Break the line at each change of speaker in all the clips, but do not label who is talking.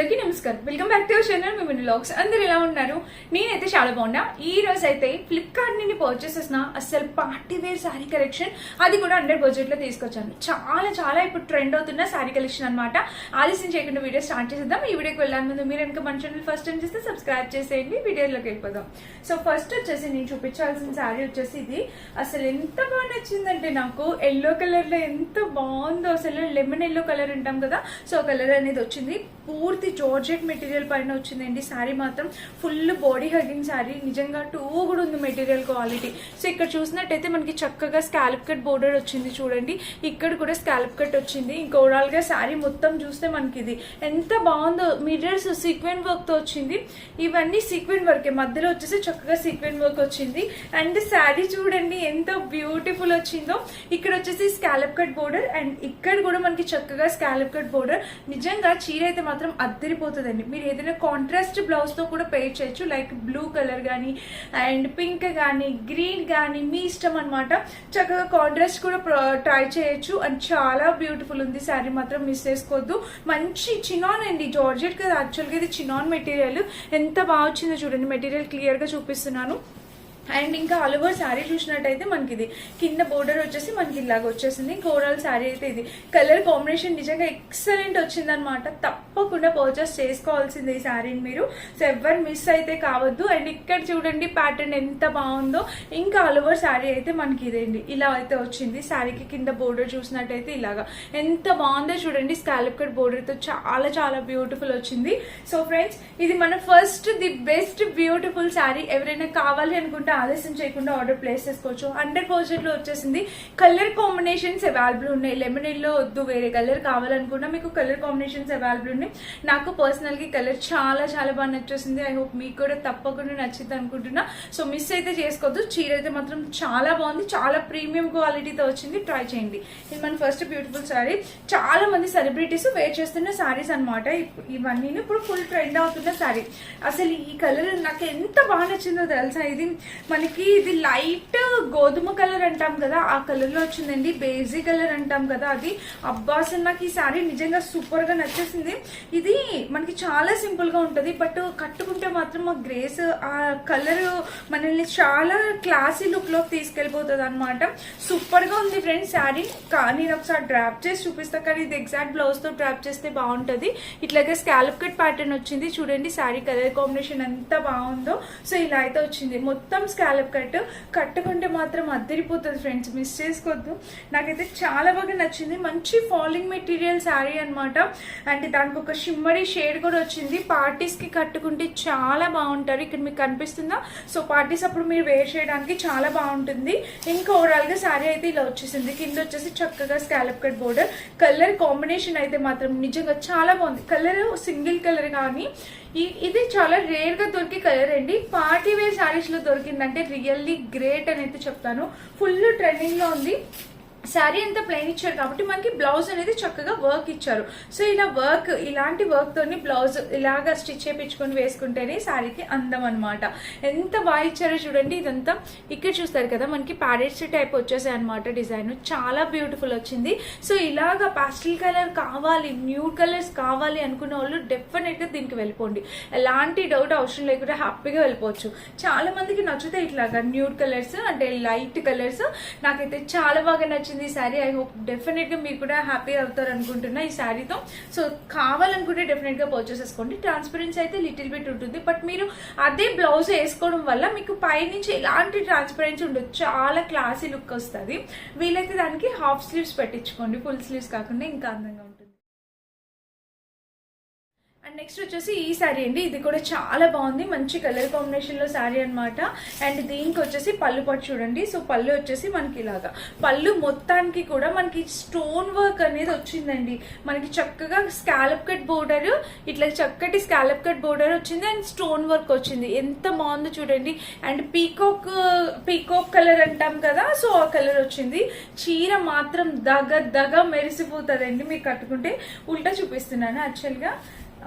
అందరికీ నమస్కారం. Welcome back to our channel mini vlogs. అందరు ఎలా ఉన్నారు? నేనైతే చాలా బాగున్నా. ఈ రోజు అయితే ఫ్లిప్కార్ట్ నుండి పర్చేస్ చేసిన అసలు పార్టీ వేర్ శారీ కలెక్షన్, అది కూడా అండర్ బడ్జెట్ లో తీసుకొచ్చాను. చాలా ఇప్పుడు ట్రెండ్ అవుతున్న శారీ కలెక్షన్ అనమాట. ఆలస్యం చేయకుండా వీడియో స్టార్ట్ చేసేద్దాం. ఈ వీడియోకి వెళ్ళాలి ముందు మీరు కనుక మన ఛానల్ ఫస్ట్ టైం చేస్తే సబ్స్క్రైబ్ చేసేయండి. వీడియోలోకి వెళ్ళిపోదాం. సో ఫస్ట్ వచ్చేసి నేను చూపించాల్సిన శారీ వచ్చేసి ఇది. అసలు ఎంత బాగా నచ్చిందంటే నాకు ఎల్లో కలర్ లో ఎంత బాగుందో. అసలు లెమన్ ఎల్లో కలర్ అంటాం కదా, సో కలర్ అనేది వచ్చింది. పూర్తి జార్జెట్ మెటీరియల్ పైన వచ్చిందండి శారీ. మాత్రం ఫుల్ బాడీ హగ్గింగ్ శారీ, నిజంగా కూడా ఉంది మెటీరియల్ క్వాలిటీ. సో ఇక్కడ చూసినట్టయితే మనకి చక్కగా స్కాలప్ కట్ బోర్డర్ వచ్చింది చూడండి. ఇక్కడ కూడా స్కాలప్ కట్ వచ్చింది. ఇంకా ఓవరాల్ గా శారీ మొత్తం చూస్తే మనకి ఇది ఎంత బాగుందో. మిర్రర్స్ సీక్వెన్ వర్క్ తో వచ్చింది. ఇవన్నీ సీక్వెన్ వర్క్, మధ్యలో వచ్చేసి చక్కగా సీక్వెన్ వర్క్ వచ్చింది. అండ్ శారీ చూడండి ఎంత బ్యూటిఫుల్ వచ్చిందో. ఇక్కడ వచ్చేసి స్కాలప్ కట్ బోర్డర్, అండ్ ఇక్కడ కూడా మనకి చక్కగా స్కాలప్ కట్ బోర్డర్. నిజంగా చీర అయితే మాత్రం అద్దరిపోతుందండి. మీరు ఏదైనా కాంట్రాస్ట్ బ్లౌజ్ తో కూడా పేర్ చేయొచ్చు, లైక్ బ్లూ కలర్ కానీ అండ్ పింక్ కానీ గ్రీన్ కానీ మీ ఇష్టం అనమాట. చక్కగా కాంట్రాస్ట్ కూడా ట్రై చేయొచ్చు. అండ్ చాలా బ్యూటిఫుల్ ఉంది శారీ, మాత్రం మిస్ చేసుకోవద్దు. మంచి చినాన్ అండి, జార్జెట్ కదా యాక్చువల్గా ఇది చినాన్ మెటీరియల్. ఎంత బాగా వచ్చిందో చూడండి, మెటీరియల్ క్లియర్ గా చూపిస్తున్నాను. అండ్ ఇంకా ఆల్ ఓవర్ శారీ చూసినట్టయితే మనకి ఇది కింద బోర్డర్ వచ్చేసి మనకి ఇలాగ వచ్చేసింది. ఇంకా ఓవరాల్ శారీ అయితే ఇది. కలర్ కాంబినేషన్ నిజంగా ఎక్సలెంట్ వచ్చిందనమాట. తప్పకుండా పర్చేస్ చేసుకోవాల్సింది ఈ శారీని మీరు. సో ఎవరు మిస్ అయితే కావద్దు. అండ్ ఇక్కడ చూడండి ప్యాటర్న్ ఎంత బాగుందో. ఇంకా ఆల్ ఓవర్ శారీ అయితే మనకి ఇదేండి ఇలా అయితే వచ్చింది. శారీకి కింద బోర్డర్ చూసినట్టయితే ఇలాగా ఎంత బాగుందో చూడండి. స్కాలప్ కట్ బోర్డర్ తో చాలా బ్యూటిఫుల్ వచ్చింది. సో ఫ్రెండ్స్, ఇది మన first the best beautiful sari. ఎవరైనా కావాలి అనుకుంటే ఆలస్యం చేయకుండా ఆర్డర్ ప్లేస్ చేసుకోవచ్చు. అండర్ బడ్జెట్ లో వచ్చేసింది. కలర్ కాంబినేషన్స్ అవైలబుల్ ఉన్నాయి. లెమన్ ఎల్లో వద్దు, వేరే కలర్ కావాలనుకున్నా మీకు కలర్ కాంబినేషన్స్ అవైలబుల్ ఉన్నాయి. నాకు పర్సనల్ గా కలర్ చాలా బాగా నచ్చేసింది. ఐ హోప్ మీకు కూడా తప్పకుండా నచ్చింది అనుకుంటున్నా. సో మిస్ అయితే చేసుకోవద్దు. చీర అయితే మాత్రం చాలా బాగుంది, చాలా ప్రీమియం క్వాలిటీతో వచ్చింది. ట్రై చేయండి. ఇది మన ఫస్ట్ బ్యూటిఫుల్ శారీ. చాలా మంది సెలబ్రిటీస్ వేర్ చేస్తున్న శారీస్ అనమాట ఇవన్నీ. ఇప్పుడు ఫుల్ ట్రెండ్ అవుతున్న శారీ. అసలు ఈ కలర్ నాకు ఎంత బాగా నచ్చిందో తెలుసా. ఇది లైట్ గోధుమ కలర్ అంటాం కదా, ఆ కలర్ లో వచ్చిందండి. బేజీ కలర్ అంటాం కదా అది. అబ్బా అసలు నాకు ఈ శారీ నిజంగా సూపర్ గా నచ్చేసింది. ఇది మనకి చాలా సింపుల్ గా ఉంటది, బట్ కట్టుకుంటే మాత్రం ఆ గ్రేస్, ఆ కలర్ మనల్ని చాలా క్లాసీ లుక్ లోకి తీసుకెళ్లిపోతుంది అనమాట. సూపర్ గా ఉంది ఫ్రెండ్స్ శారీ. నేను ఒకసారి డ్రాప్ చేసి చూపిస్తా, కానీ ఇది ఎగ్జాక్ట్ బ్లౌజ్ తో డ్రాప్ చేస్తే బాగుంటది. ఇట్లాగే స్కాలప్ కట్ ప్యాటర్న్ వచ్చింది చూడండి. శారీ కలర్ కాంబినేషన్ ఎంత బాగుందో. సో ఇలా అయితే వచ్చింది. మొత్తం స్కాలప్ కట్. కట్టుకుంటే మాత్రం అద్దరిపోతుంది ఫ్రెండ్స్, మిస్ చేసుకోవద్దు. నాకైతే చాలా బాగా నచ్చింది. మంచి ఫాలింగ్ మెటీరియల్ శారీ అనమాట. అంటే దానికి ఒక షిమ్మరీ షేడ్ కూడా వచ్చింది. పార్టీస్ కి కట్టుకుంటే చాలా బాగుంటారు. ఇక్కడ మీకు కనిపిస్తుందా? సో పార్టీస్ అప్పుడు మీరు వేర్ చేయడానికి చాలా బాగుంటుంది. ఇంకా ఓవరాల్ గా శారీ అయితే ఇలా వచ్చేసింది. కింద వచ్చేసి చక్కగా scallop cut border. Colour combination అయితే మాత్రం నిజంగా చాలా బాగుంది. కలర్ సింగిల్ కలర్ కానీ ఇది చాలా రేర్ గా దొరికే కలర్ అండి. పార్టీ వేర్ శారీస్ లో దొరికిందంటే రియల్లీ గ్రేట్ అని అయితే చెప్తాను. ఫుల్ ట్రెండింగ్ లో ఉంది. శారీ అంతా ప్లెయిన్ ఇచ్చారు కాబట్టి మనకి బ్లౌజ్ అనేది చక్కగా వర్క్ ఇచ్చారు. సో ఇలా ఇలాంటి వర్క్ తోని బ్లౌజ్ ఇలాగా స్టిచ్ చేయించుకొని వేసుకుంటేనే శారీకి అందం అనమాట. ఎంత బాగా ఇచ్చారో చూడండి. ఇదంతా ఇక్కడ చూస్తారు కదా, మనకి ప్యారెట్స్ టైప్ వచ్చేసాయి అనమాట. డిజైన్ చాలా బ్యూటిఫుల్ వచ్చింది. సో ఇలాగా పాస్టల్ కలర్ కావాలి, న్యూడ్ కలర్స్ కావాలి అనుకున్న వాళ్ళు డెఫినెట్ గా దీనికి వెళ్ళిపోండి. ఎలాంటి డౌట్ అవసరం లేకుండా హ్యాపీగా వెళ్ళిపోవచ్చు. చాలా మందికి నచ్చుతాయి ఇట్లాగా న్యూడ్ కలర్స్, అంటే లైట్ కలర్స్. నాకైతే చాలా బాగా నచ్చింది ఈ శారీ. ఐ హోప్ డెఫినెట్ గా మీరు కూడా హ్యాపీ అవుతారు అనుకుంటున్నా ఈ శారీతో. సో కావాలనుకుంటే డెఫినెట్ గా పర్చేస్ చేసుకోండి. ట్రాన్స్పరెన్సీ అయితే లిటిల్ బిట్ ఉంటుంది, బట్ మీరు అదే బ్లౌజ్ వేసుకోవడం వల్ల మీకు పైనుంచి ఎలాంటి ట్రాన్స్పరెన్సీ ఉండదు. చాలా క్లాసీ లుక్ వస్తుంది. వీలైతే దానికి హాఫ్ స్లీవ్స్ పెట్టించుకోండి, ఫుల్ స్లీవ్స్ కాకుండా ఇంకా అందంగా ఉంటుంది. అండ్ నెక్స్ట్ వచ్చేసి ఈ శారీ అండి. ఇది కూడా చాలా బాగుంది. మంచి కలర్ కాంబినేషన్ లో శారీ అనమాట. అండ్ దీనికి వచ్చేసి పళ్ళు పట్టు చూడండి. సో పళ్ళు వచ్చేసి మనకి ఇలాగా, పళ్ళు మొత్తానికి కూడా మనకి స్టోన్ వర్క్ అనేది వచ్చిందండి. మనకి చక్కగా స్కాలప్ కట్ బోర్డర్, ఇట్లా చక్కటి స్కాలప్ కట్ బోర్డర్ వచ్చింది. అండ్ స్టోన్ వర్క్ వచ్చింది. ఎంత బాగుందో చూడండి. అండ్ పీకాక్ కలర్ అంటాం కదా, సో ఆ కలర్ వచ్చింది. చీర మాత్రం దగ మెరిసిపోతుందండి మీరు కట్టుకుంటే. ఉల్టా చూపిస్తున్నాను యాక్చువల్ గా.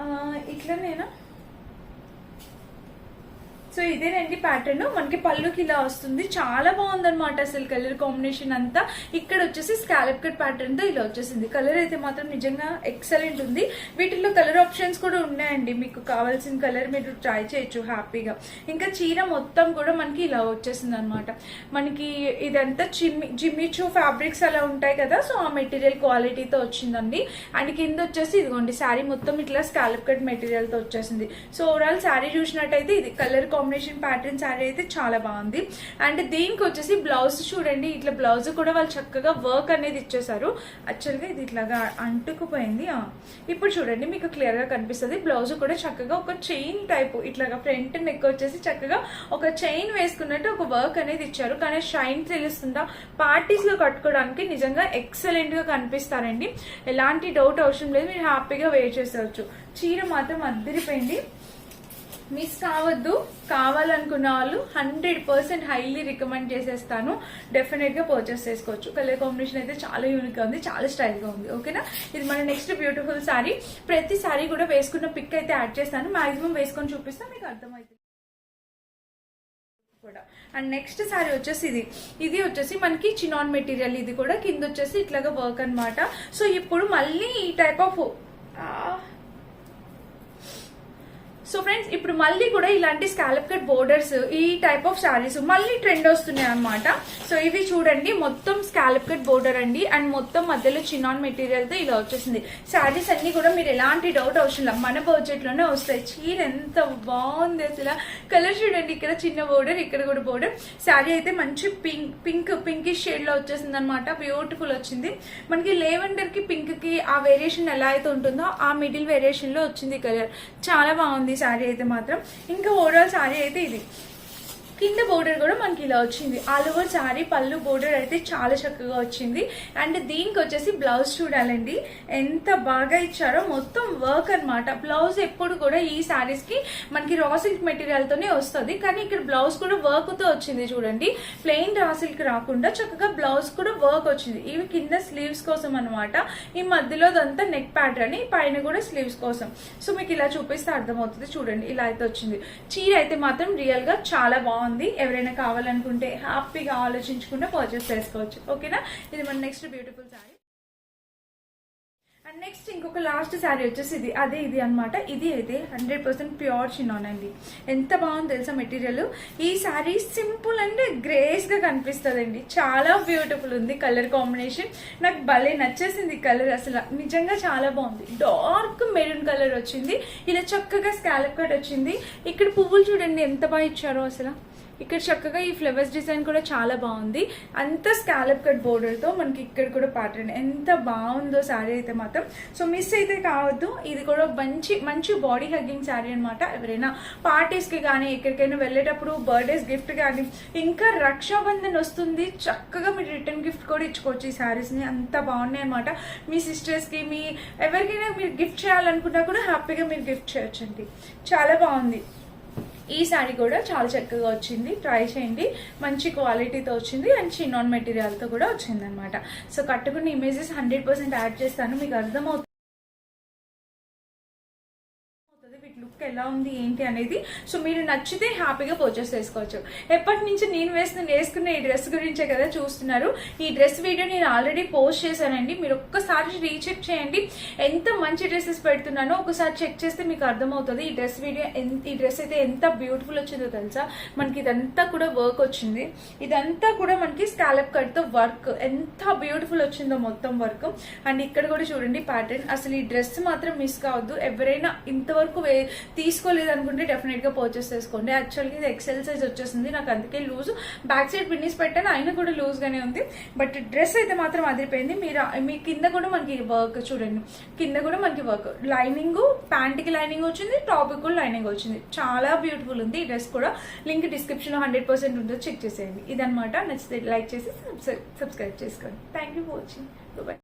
ఇట్లా నేను సో ఇదేనండి ప్యాటర్న్, మనకి పళ్ళుకి ఇలా వస్తుంది, చాలా బాగుందన్నమాట అసలు కలర్ కాంబినేషన్ అంతా. ఇక్కడ వచ్చేసి స్కాలప్ కట్ ప్యాటర్న్ తో ఇలా వచ్చేసింది. కలర్ అయితే మాత్రం నిజంగా ఎక్సలెంట్ ఉంది. వీటిలో కలర్ ఆప్షన్స్ కూడా ఉన్నాయండి, మీకు కావాల్సిన కలర్ మీరు ట్రై చేయొచ్చు హ్యాపీగా. ఇంకా చీర మొత్తం కూడా మనకి ఇలా వచ్చేసింది అనమాట. మనకి ఇదంతా జిమ్మిచూ ఫ్యాబ్రిక్స్ అలా ఉంటాయి కదా, సో ఆ మెటీరియల్ క్వాలిటీతో వచ్చిందండి. అండ్ కింద వచ్చేసి ఇదిగోండి శారీ మొత్తం ఇట్లా స్కాలప్ కట్ మెటీరియల్ తో వచ్చేసింది. సో ఓవరాల్ శారీ చూసినట్టయితే ఇది కలర్ కాంబినేషన్ ప్యాటర్న్ శారీ అయితే చాలా బాగుంది. అండ్ దీనికి వచ్చేసి బ్లౌజ్ చూడండి, ఇట్లా బ్లౌజ్ కూడా వాళ్ళు చక్కగా వర్క్ అనేది ఇచ్చేసారు. యాక్చువల్గా ఇది ఇట్లాగా అంటుకుపోయింది, ఇప్పుడు చూడండి మీకు క్లియర్ గా కనిపిస్తుంది. బ్లౌజ్ కూడా చక్కగా ఒక చైన్ టైప్ ఇట్లాగా ఫ్రంట్ నెక్ వచ్చేసి చక్కగా ఒక చైన్ వేసుకున్నట్టు ఒక వర్క్ అనేది ఇచ్చారు. కానీ షైన్ తెలుస్తుందా, పార్టీస్ లో కట్టుకోవడానికి నిజంగా ఎక్సలెంట్ గా కనిపిస్తారండి. ఎలాంటి డౌట్ అవసరం లేదు, మీరు హ్యాపీగా వేర్ చేసేవచ్చు. చీర మాత్రం అద్దరిపోయింది, మిస్ కావద్దు. కావాలనుకున్న వాళ్ళు 100% హైలీ రికమెండ్ చేసేస్తాను. డెఫినెట్ గా పర్చేస్ చేసుకోవచ్చు. కలర్ కాంబినేషన్ అయితే చాలా యూనిక్ గా ఉంది, చాలా స్టైల్ గా ఉంది. ఓకేనా, ఇది మన నెక్స్ట్ బ్యూటిఫుల్ సారీ. ప్రతి సారీ కూడా వేసుకున్న పిక్ అయితే యాడ్ చేస్తాను, మాక్సిమం వేసుకొని చూపిస్తాను, మీకు అర్థమైంది కూడా. అండ్ నెక్స్ట్ సారీ వచ్చేసి ఇది వచ్చేసి మనకి చినాన్ మెటీరియల్, ఇది కూడా కింద వచ్చేసి ఇట్లాగా వర్క్ అనమాట. సో ఇప్పుడు మళ్ళీ ఈ టైప్ ఆఫ్ సో ఫ్రెండ్స్ ఇప్పుడు మళ్ళీ కూడా ఇలాంటి స్కాలప్ కట్ బోర్డర్స్ ఈ టైప్ ఆఫ్ శారీస్ మళ్ళీ ట్రెండ్ వస్తున్నాయి అనమాట. సో ఇవి చూడండి మొత్తం స్కాలప్ కట్ బోర్డర్ అండి, అండ్ మొత్తం మధ్యలో చినాన్ మెటీరియల్ తో ఇలా వచ్చేసింది. శారీస్ అన్ని కూడా మీరు ఎలాంటి డౌట్ అవసరం లేదు, మన బడ్జెట్ లోనే వస్తాయి. చీర ఎంత బాగుంది అసలు, కలర్ చూడండి, ఇక్కడ చిన్న బోర్డర్, ఇక్కడ కూడా బోర్డర్. శారీ అయితే మంచి పింకిష్ షేడ్ లో వచ్చేసింది అనమాట, బ్యూటిఫుల్ వచ్చింది. మనకి లేవెండర్ కి పింక్ కి ఆ వేరియేషన్ ఎలా అయితే ఉంటుందో ఆ మిడిల్ వేరియేషన్ లో వచ్చింది కలర్, చాలా బాగుంది శారీ అయితే మాత్రం. ఇంకా ఓవరాల్ శారీ అయితే ఇది కింద బోర్డర్ కూడా మనకి ఇలా వచ్చింది. ఆల్ ఓవర్ శారీ పళ్ళు బోర్డర్ అయితే చాలా చక్కగా వచ్చింది. అండ్ దీనికి వచ్చేసి బ్లౌజ్ చూడాలండి ఎంత బాగా ఇచ్చారో, మొత్తం వర్క్ అనమాట. బ్లౌజ్ ఎప్పుడు కూడా ఈ శారీస్ కి మనకి రా సిల్క్ మెటీరియల్ తోనే వస్తుంది, కానీ ఇక్కడ బ్లౌజ్ కూడా వర్క్ తో వచ్చింది చూడండి. ప్లెయిన్ రా సిల్క్ రాకుండా చక్కగా బ్లౌజ్ కూడా వర్క్ వచ్చింది. ఇవి కింద స్లీవ్స్ కోసం అనమాట, ఈ మధ్యలో అంతా నెక్ ప్యాటర్న్, పైన కూడా స్లీవ్స్ కోసం. సో మీకు ఇలా చూపిస్తే అర్థమవుతుంది చూడండి, ఇలా అయితే వచ్చింది. చీర అయితే మాత్రం రియల్ గా చాలా బాగుంది. ఎవరైనా కావాలనుకుంటే హ్యాపీగా ఆలోచించకుండా పర్చేస్ చేసుకోవచ్చు. ఓకేనా, ఇది మన next beautiful sari. And next ఇంకొక లాస్ట్ శారీ వచ్చేసి ఇది అనమాట. ఇది అయితే 100% ప్యూర్ చినాన్ అండి. ఎంత బాగుంది తెలుసా మెటీరియల్. ఈ శారీ సింపుల్ అండ్ గ్రేస్ గా కనిపిస్తుంది, చాలా బ్యూటిఫుల్ ఉంది. కలర్ కాంబినేషన్ నాకు భలే నచ్చేసింది. కలర్ అసలు నిజంగా చాలా బాగుంది. డార్క్ మెరూన్ కలర్ వచ్చింది, ఇలా చక్కగా స్కాలప్ కట్ వచ్చింది. ఇక్కడ పువ్వులు చూడండి ఎంత బాగా ఇచ్చారో అసలు. ఇక్కడ చక్కగా ఈ ఫ్లవర్స్ డిజైన్ కూడా చాలా బాగుంది. అంత స్కాలప్ కట్ బోర్డర్ తో మనకి ఇక్కడ కూడా ప్యాటర్న్ ఎంత బాగుందో శారీ అయితే మాత్రం. సో మిస్ అయితే కావద్దు, ఇది కూడా మంచి బాడీ హగ్గింగ్ శారీ అనమాట. ఎవరైనా పార్టీస్ కి కానీ ఎక్కడికైనా వెళ్ళేటప్పుడు బర్త్డేస్ గిఫ్ట్ కానీ, ఇంకా రక్షాబంధన్ వస్తుంది, చక్కగా మీరు రిటర్న్ గిఫ్ట్ కూడా ఇచ్చుకోవచ్చు ఈ శారీస్ ని. అంత బాగున్నాయి అనమాట. మీ సిస్టర్స్ కి, మీ ఎవరికైనా మీరు గిఫ్ట్ చేయాలనుకున్నా కూడా హ్యాపీగా మీరు గిఫ్ట్ చేయొచ్చండి. చాలా బాగుంది. ఈ శారీ కూడా చాలా చక్కగా వచ్చింది, ట్రై చేయండి. మంచి క్వాలిటీతో వచ్చింది అండ్ చినాన్ మెటీరియల్తో కూడా వచ్చింది అనమాట. సో కట్టుకున్న ఇమేజెస్ 100% యాడ్ చేస్తాను, మీకు అర్థమవుతుంది లుక్ ఎలా ఉంది ఏంటి అనేది. సో మీరు నచ్చితే హ్యాపీగా పర్చేస్ చేసుకోవచ్చు. ఎప్పటి నుంచి నేను వేసుకున్న ఈ డ్రెస్ గురించే కదా చూస్తున్నారు. ఈ డ్రెస్ వీడియో నేను ఆల్రెడీ పోస్ట్ చేశానండి, మీరు ఒక్కసారి రీచెక్ చేయండి. ఎంత మంచి డ్రెస్సెస్ పెడుతున్నానో ఒకసారి చెక్ చేస్తే మీకు అర్థమవుతుంది. ఈ డ్రెస్ అయితే ఎంత బ్యూటిఫుల్ వచ్చిందో తెలుసా. మనకి ఇదంతా కూడా వర్క్ వచ్చింది, ఇదంతా కూడా మనకి స్కాలప్ కట్ తో వర్క్ ఎంత బ్యూటిఫుల్ వచ్చిందో మొత్తం వర్క్. అండ్ ఇక్కడ కూడా చూడండి ప్యాటర్న్. అసలు ఈ డ్రెస్ మాత్రం మిస్ కావద్దు. ఎవరైనా ఇంతవరకు తీసుకోలేదు అనుకుంటే డెఫినెట్ గా పర్చేస్ చేసుకోండి. యాక్చువల్గా ఇది ఎక్సెల్ సైజ్ వచ్చేసింది నాకు, అందుకే లూజ్ బ్యాక్ సైడ్ పిన్నిస్ పెట్టాను, అయినా కూడా లూజ్ గానే ఉంది. బట్ డ్రెస్ అయితే మాత్రం అదిరిపోయింది. మీ కింద కూడా మనకి వర్క్ చూడండి, కింద కూడా మనకి వర్క్, లైనింగ్, ప్యాంట్ కి లైనింగ్ వచ్చింది, టాప్ కి కూడా లైనింగ్ వచ్చింది. చాలా బ్యూటిఫుల్ ఉంది. ఈ డ్రెస్ కూడా లింక్ డిస్క్రిప్షన్ లో 100% ఉంటుందో చెక్ చేసేయండి. ఇదనమాట. నచ్చితే లైక్ చేసి సబ్స్క్రైబ్ చేసుకోండి. Thank you for watching. Bye.